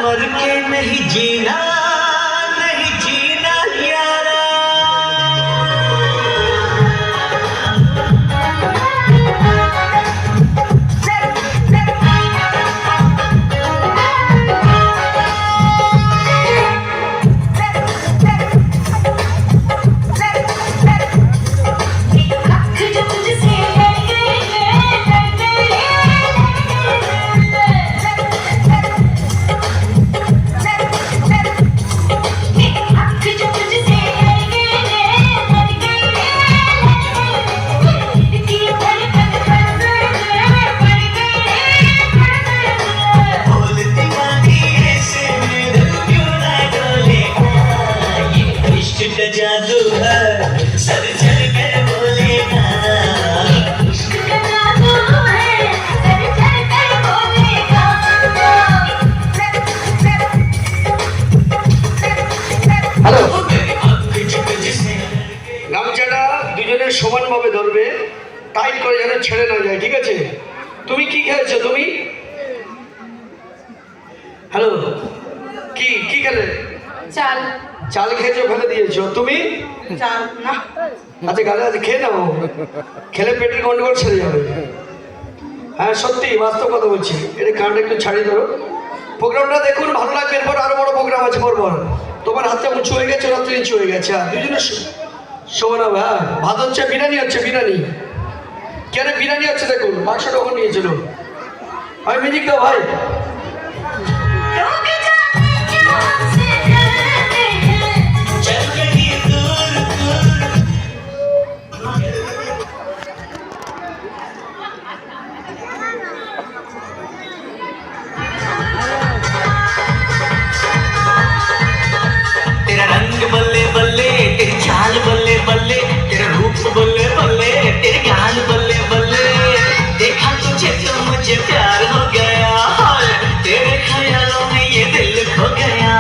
मर के नहीं जीना, नहीं जीना यारा। जादू है सर चढ़ कर बोलेगा, इश्क का जादू है सर चढ़ कर बोलेगा। হ্যালো, গামছাটা দুজনে সমানভাবে ধরবে, টাইট করে যেন ছেড়ে না যায়, ঠিক আছে? তুমি কি খেয়েছো তুমি? হ্যালো, কি কি খেলে? চাল। চাল খেয়েছো, ফেলে দিয়েছো? তুমি? চাল না। আচ্ছা গালে আছে, খেয়ে নাও, খেলে পেটের গন্ডগোল ছেড়ে যাবে। হ্যাঁ সত্যি বাস্তব কথা বলছি। এটা কানটা একটু ছাড়িয়ে ধরো। প্রোগ্রামটা দেখুন, ভালো লাগবে। এরপর আরো বড় প্রোগ্রাম আছে পরপর। তোমার হাতটা উঁচু হয়ে গেছে, রাত্রে নিচু হয়ে গেছে। দুজনে সমান হবে। হ্যাঁ ভাত হচ্ছে, বিরিয়ানি হচ্ছে, বিরিয়ানি কেন বিরিয়ানি হচ্ছে দেখুন, বাক্সটা ওখানে নিয়েছিল। ভাই মিউজিক দাও ভাই। चल रही दूर दूर तेरा रंग बल्ले बल्ले, तेरी चाल बल्ले बल्ले, तेरा रूप बल्ले बल्ले, तेरे गाल बल्ले बल्ले। देखा तुझे तो मुझे प्यार हो गया, हाय तेरे ख्यालों में ये दिल खो गया।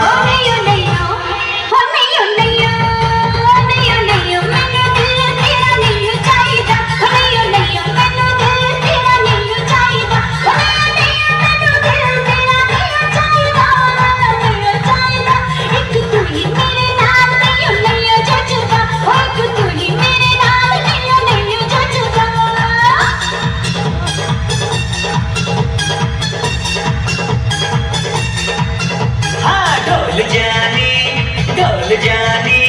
डोल जानी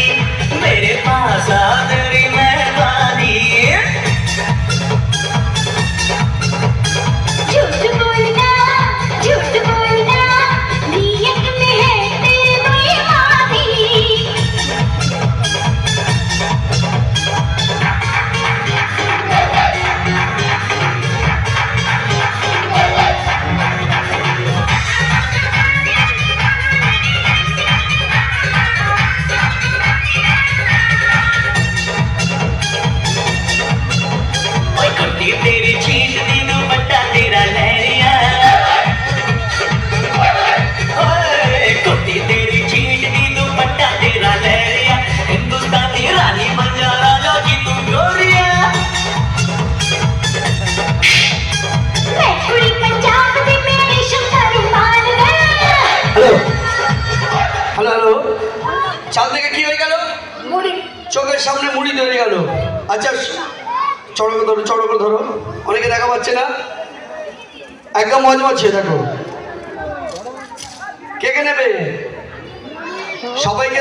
मेरे पास आ तेरी मेहरबानी। झूठ बोलना नियत में है तेरी बेईमानी। तेरी चीज तीनों बट्टा तेरा लहरिया, कोटी तेरी चीज तीनों बट्टा तेरा लहरिया। हिंदुस्तानी रानी बंजारा जो की तू गोरिया। मैं पूरी पंजाब दी मेरी शुक्र मान रे। হ্যালো হ্যালো হ্যালো, চাল থেকে কি হয়ে গেল? মুড়ি। চোখের সামনে মুড়ি ধরে গেল। আচ্ছা চড়ক ধরো, চড়ক ধরো, অনেকে দেখা পাচ্ছে না, একদম মজা পাচ্ছে। দেখো কে কে নেবে, সবাইকে